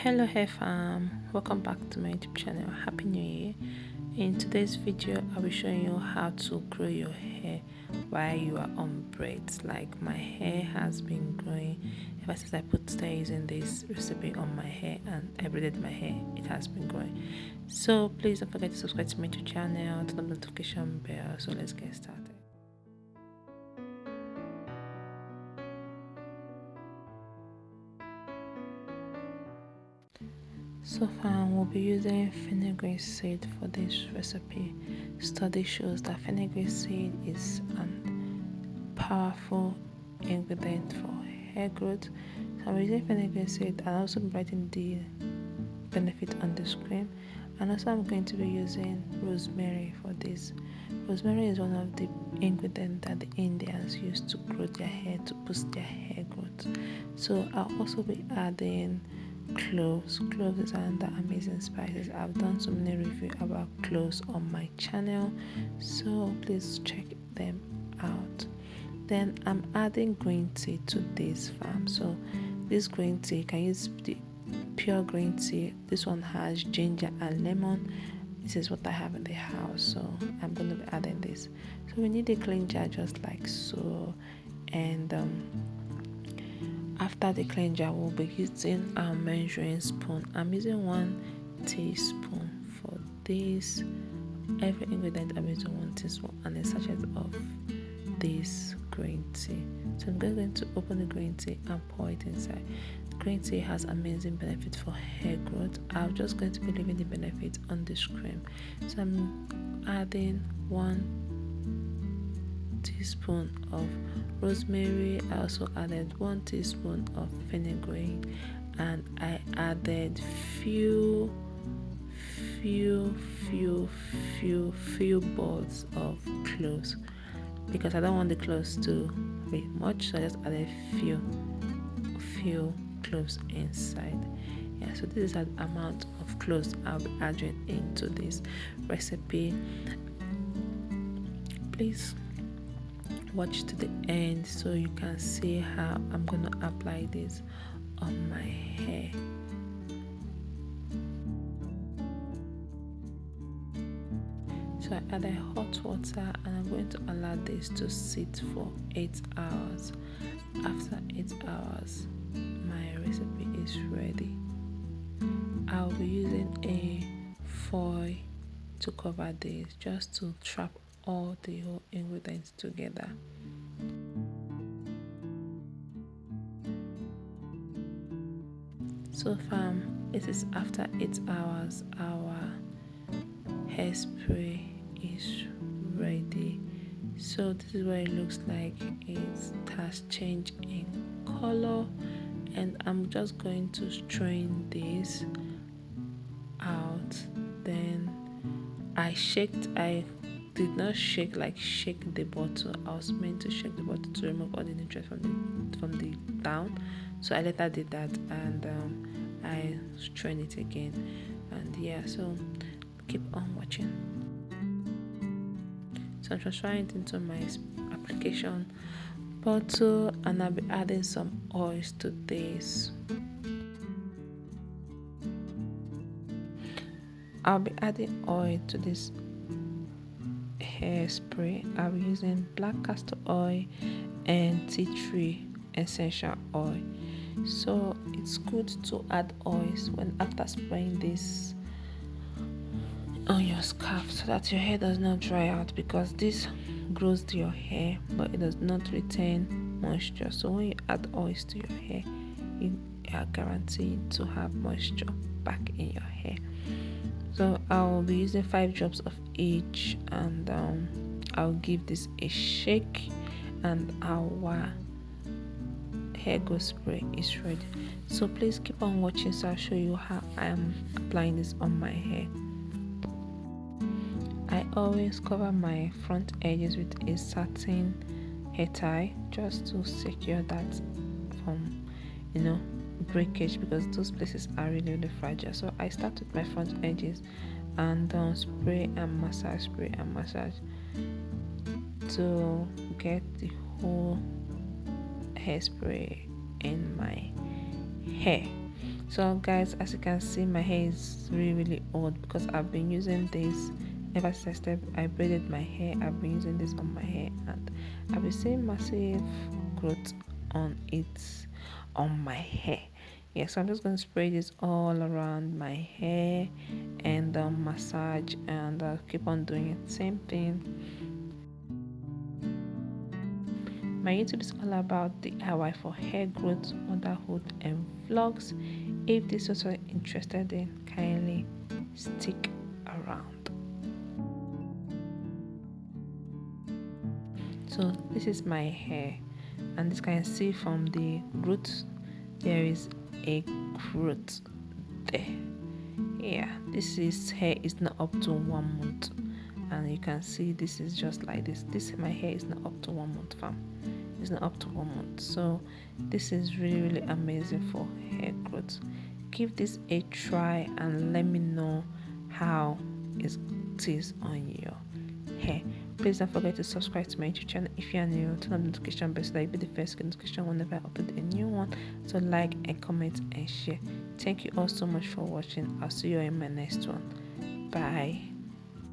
Hello hair fam, welcome back to my YouTube channel. Happy new year. In today's video I'll be showing you how to grow your hair while you are on braids. Like, my hair has been growing ever since I started using this recipe on my hair, and I braided my hair. It has been growing. So please don't forget to subscribe to my YouTube channel, turn on the notification bell. So let's get started. So far, we'll be using fenugreek seed for this recipe. Study shows that fenugreek seed is a powerful ingredient for hair growth. So I'm using fenugreek seed, and also writing the benefit on the screen. And also I'm going to be using rosemary for this. Rosemary is one of the ingredients that the Indians use to grow their hair, to boost their hair growth. So I'll also be adding cloves. Cloves is another amazing spices. I've done so many reviews about cloves on my channel, so please check them out. Then I'm adding green tea to this farm. So this green tea, you can use the pure green tea. This one has ginger and lemon. This is what I have in the house, so I'm going to be adding this. So we need a clean jar just like so, and after the clean jar, we'll be using our measuring spoon. I'm using 1 teaspoon for this. Every ingredient I'm using 1 teaspoon, and a sachet of this green tea. So I'm going to open the green tea and pour it inside. The green tea has amazing benefit for hair growth. I'm just going to be leaving the benefit on the screen. So I'm adding 1 teaspoon of rosemary. I also added 1 teaspoon of fenugreek, and I added few balls of cloves, because I don't want the cloves to be much, so I just added few cloves inside. Yeah, so this is the amount of cloves I'll be adding into this recipe. Please watch to the end so you can see how I'm going to apply this on my hair. So I added hot water, and I'm going to allow this to sit for 8 hours. After 8 hours, my recipe is ready. I'll be using a foil to cover this, just to trap all the whole ingredients together. So fam, it is after 8 hours. Our hairspray is ready. So this is what it looks like. It has changed in color, and I'm just going to strain this out. Then I did not shake the bottle. I was meant to shake the bottle to remove all the nutrients from the down. So I later did that, and I strained it again. And yeah, so keep on watching. So I'm transferring it into my application bottle, and I'll be adding some oils to this. I'll be adding oil to this hairspray. I'll be using black castor oil and tea tree essential oil. So it's good to add oils after spraying this on your scalp, so that your hair does not dry out, because this grows to your hair but it does not retain moisture. So when you add oils to your hair, you are guaranteed to have moisture back in your hair. So I'll be using 5 drops of each, and I'll give this a shake, and our hair growth spray is ready. So please keep on watching, so I'll show you how I am applying this on my hair. I always cover my front edges with a satin hair tie, just to secure that from breakage, because those places are really fragile. So I start with my front edges, and spray and massage to get the whole hairspray in my hair. So guys, as you can see, my hair is really old because I've been using this ever since I braided my hair. I've been using this on my hair, and I've been seeing massive growth on my hair. Yeah, so I'm just going to spray this all around my hair and massage, and keep on doing it. Same thing. My YouTube is all about DIY for hair growth, motherhood, and vlogs. If this was what you're interested in, kindly stick around. So this is my hair, and this can see from the root there is a growth there. Yeah, hair is not up to 1 month, and you can see this is just like this my hair is not up to 1 month, fam. It's not up to 1 month. So this is really amazing for hair growth. Give this a try and let me know how it is on your hair. Please don't forget to subscribe to my YouTube channel if you are new. Turn on the notification bell so that you'll be the first to get notification whenever I upload a new one. So like and comment and share. Thank you all so much for watching. I'll see you in my next one. Bye.